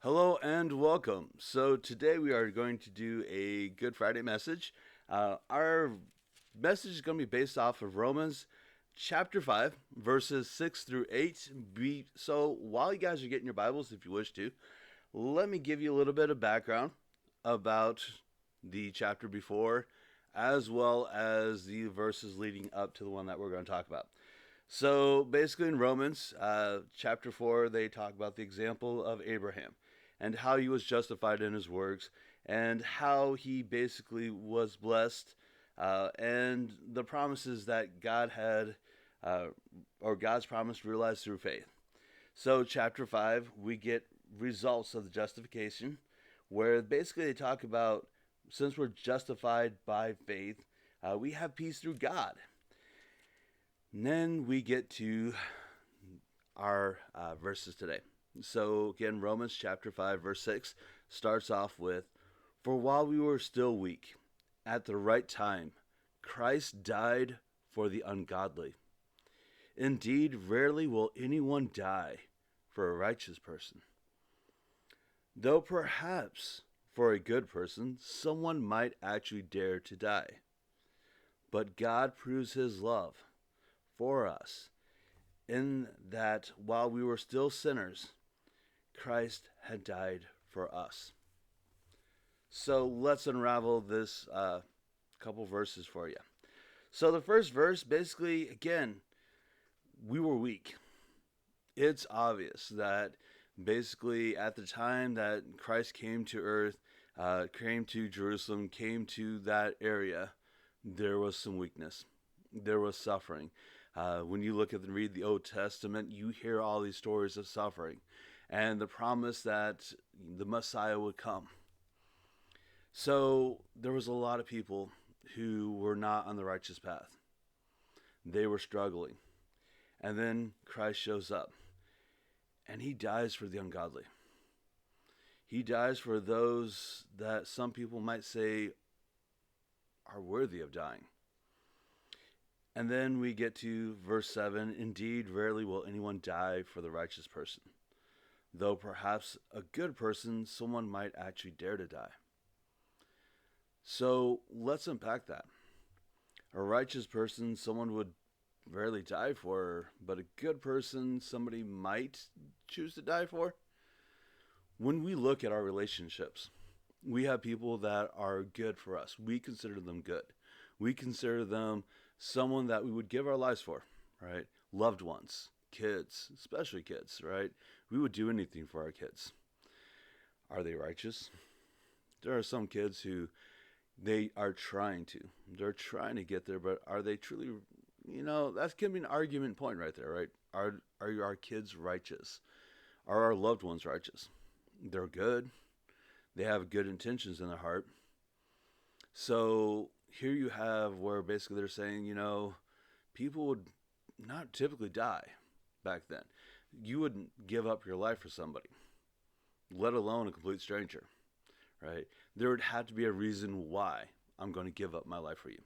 Hello and welcome. So today we are going to do a Good Friday message. Our message is going to be based off of Romans chapter 5, verses 6 through 8. So while you guys are getting your Bibles, if you wish to, let me give you a little bit of background about the chapter before, as well as the verses leading up to the one that we're going to talk about. So basically, in Romans chapter 4, they talk about the example of Abraham and how he was justified in his works and how he basically was blessed and the promises that God had, uh, or God's promise realized through faith. So, chapter 5, we get results of the justification, where basically they talk about since we're justified by faith, we have peace through God. And then we get to our verses today. So, again, Romans chapter 5, verse 6 starts off with, "For while we were still weak, at the right time, Christ died for the ungodly. Indeed, rarely will anyone die for a righteous person. Though perhaps for a good person, someone might actually dare to die. But God proves his love for us in that while we were still sinners, Christ had died for us." So let's unravel this couple verses for you. So the first verse, basically, again, we were weak. It's obvious that basically at the time that Christ came to earth, came to Jerusalem, came to that area, there was some weakness. There was suffering. When you look at and read the Old Testament, you hear all these stories of suffering and the promise that the Messiah would come. So there was a lot of people who were not on the righteous path. They were struggling. And then Christ shows up and he dies for the ungodly. He dies for those that some people might say are worthy of dying. And then we get to verse 7. "Indeed, rarely will anyone die for the righteous person. Though perhaps a good person, someone might actually dare to die." So let's unpack that. A righteous person, someone would rarely die for, but a good person, somebody might choose to die for. When we look at our relationships, we have people that are good for us. We consider them good. We consider them someone that we would give our lives for, right? Loved ones, kids, especially kids, right? We would do anything for our kids. Are they righteous? There are some kids who they are trying to. They're trying to get there, but are they truly, that can be an argument point right there, right? Are our kids righteous? Are our loved ones righteous? They're good. They have good intentions in their heart. So here you have where basically they're saying, people would not typically die back then. You wouldn't give up your life for somebody, let alone a complete stranger, right? There would have to be a reason why I'm going to give up my life for you,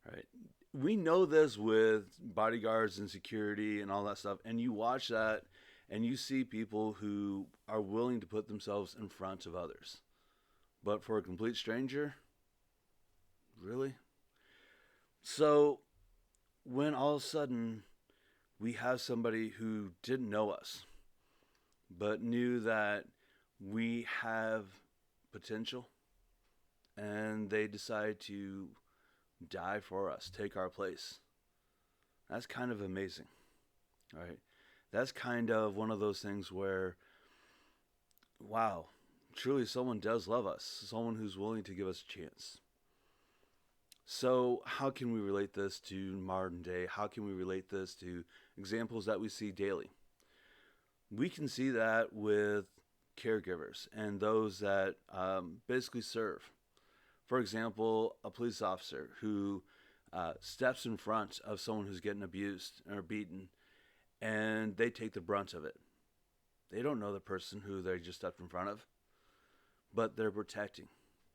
right? We know this with bodyguards and security and all that stuff, and you watch that and you see people who are willing to put themselves in front of others. But for a complete stranger, really? So when all of a sudden we have somebody who didn't know us, but knew that we have potential, and they decide to die for us, take our place, that's kind of amazing, right? That's kind of one of those things where, wow, truly someone does love us, someone who's willing to give us a chance. So how can we relate this to modern day? How can we relate this to examples that we see daily? We can see that with caregivers and those that basically serve. For example, a police officer who steps in front of someone who's getting abused or beaten, and they take the brunt of it. They don't know the person who they just stepped in front of, but they're protecting,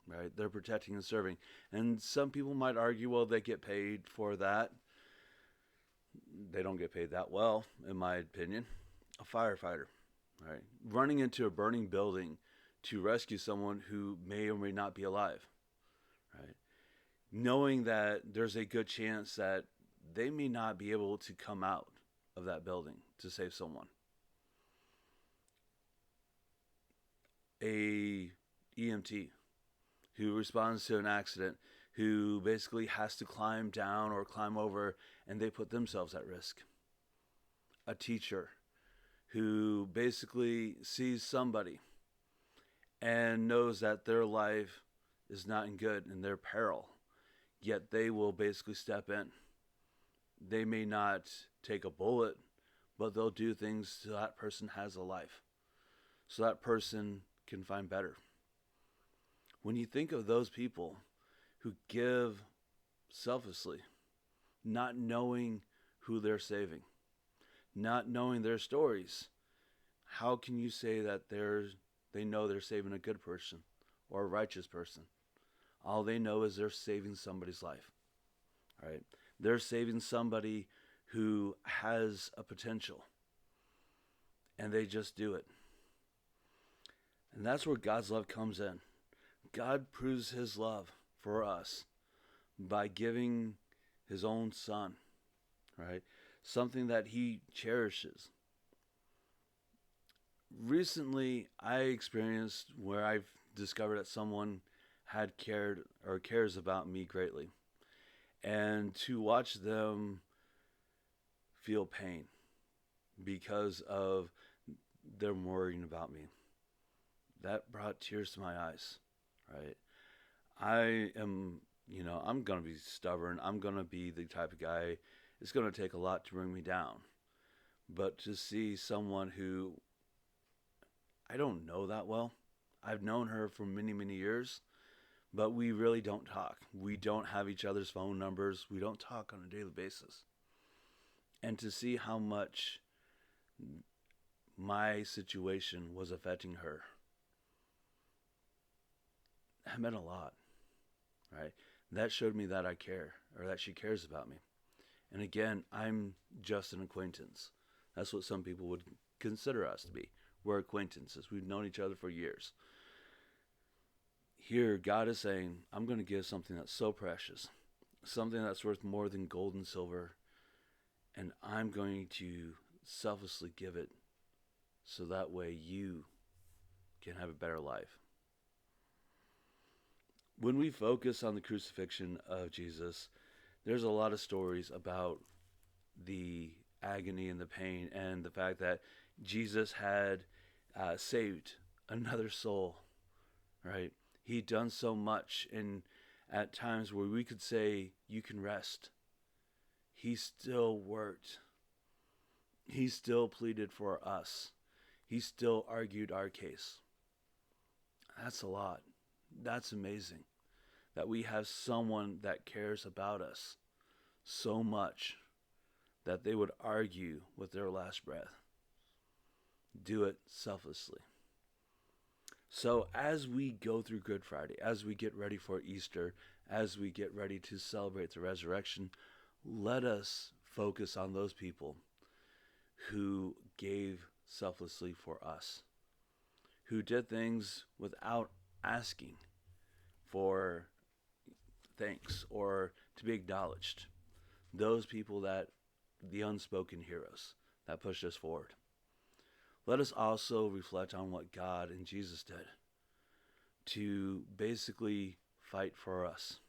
right? They're protecting and serving. And some people might argue, well, they get paid for that. They don't get paid that well, in my opinion. A firefighter, right? Running into a burning building to rescue someone who may or may not be alive, right? Knowing that there's a good chance that they may not be able to come out of that building to save someone. A EMT who responds to an accident, who basically has to climb down or climb over, and they put themselves at risk. A teacher who basically sees somebody and knows that their life is not in good and their peril, yet they will basically step in. They may not take a bullet, but they'll do things so that person has a life, so that person can find better. When you think of those people who give selflessly, not knowing who they're saving, not knowing their stories, how can you say that they know they're saving a good person or a righteous person? All they know is they're saving somebody's life, right? They're saving somebody who has a potential, and they just do it. And that's where God's love comes in. God proves his love for us by giving his own son, right? Something that he cherishes. Recently, I experienced where I've discovered that someone had cared or cares about me greatly. And to watch them feel pain because of them worrying about me, that brought tears to my eyes, right? I am, I'm going to be stubborn. I'm going to be the type of guy, it's going to take a lot to bring me down. But to see someone who I don't know that well, I've known her for many, many years, but we really don't talk. We don't have each other's phone numbers. We don't talk on a daily basis. And to see how much my situation was affecting her, that meant a lot, right? That showed me that I care, or that she cares about me. And again, I'm just an acquaintance. That's what some people would consider us to be. We're acquaintances. We've known each other for years. Here, God is saying, I'm going to give something that's so precious, something that's worth more than gold and silver, and I'm going to selflessly give it so that way you can have a better life. When we focus on the crucifixion of Jesus, there's a lot of stories about the agony and the pain and the fact that Jesus had saved another soul, right? He'd done so much, and at times where we could say, you can rest, he still worked. He still pleaded for us. He still argued our case. That's a lot. That's amazing that we have someone that cares about us so much that they would argue with their last breath. Do it selflessly. So as we go through Good Friday, as we get ready for Easter, as we get ready to celebrate the resurrection, let us focus on those people who gave selflessly for us, who did things without asking for thanks or to be acknowledged. Those people, that the unspoken heroes that pushed us forward. Let us also reflect on what God and Jesus did to basically fight for us,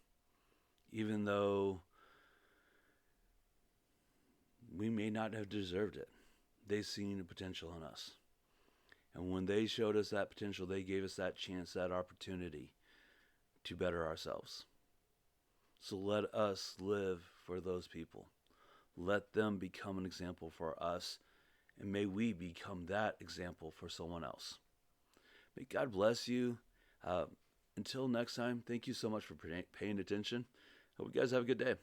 even though we may not have deserved it. They seen the potential in us. And when they showed us that potential, they gave us that chance, that opportunity to better ourselves. So let us live for those people. Let them become an example for us, and may we become that example for someone else. May God bless you. Until next time, thank you so much for paying attention. Hope you guys have a good day.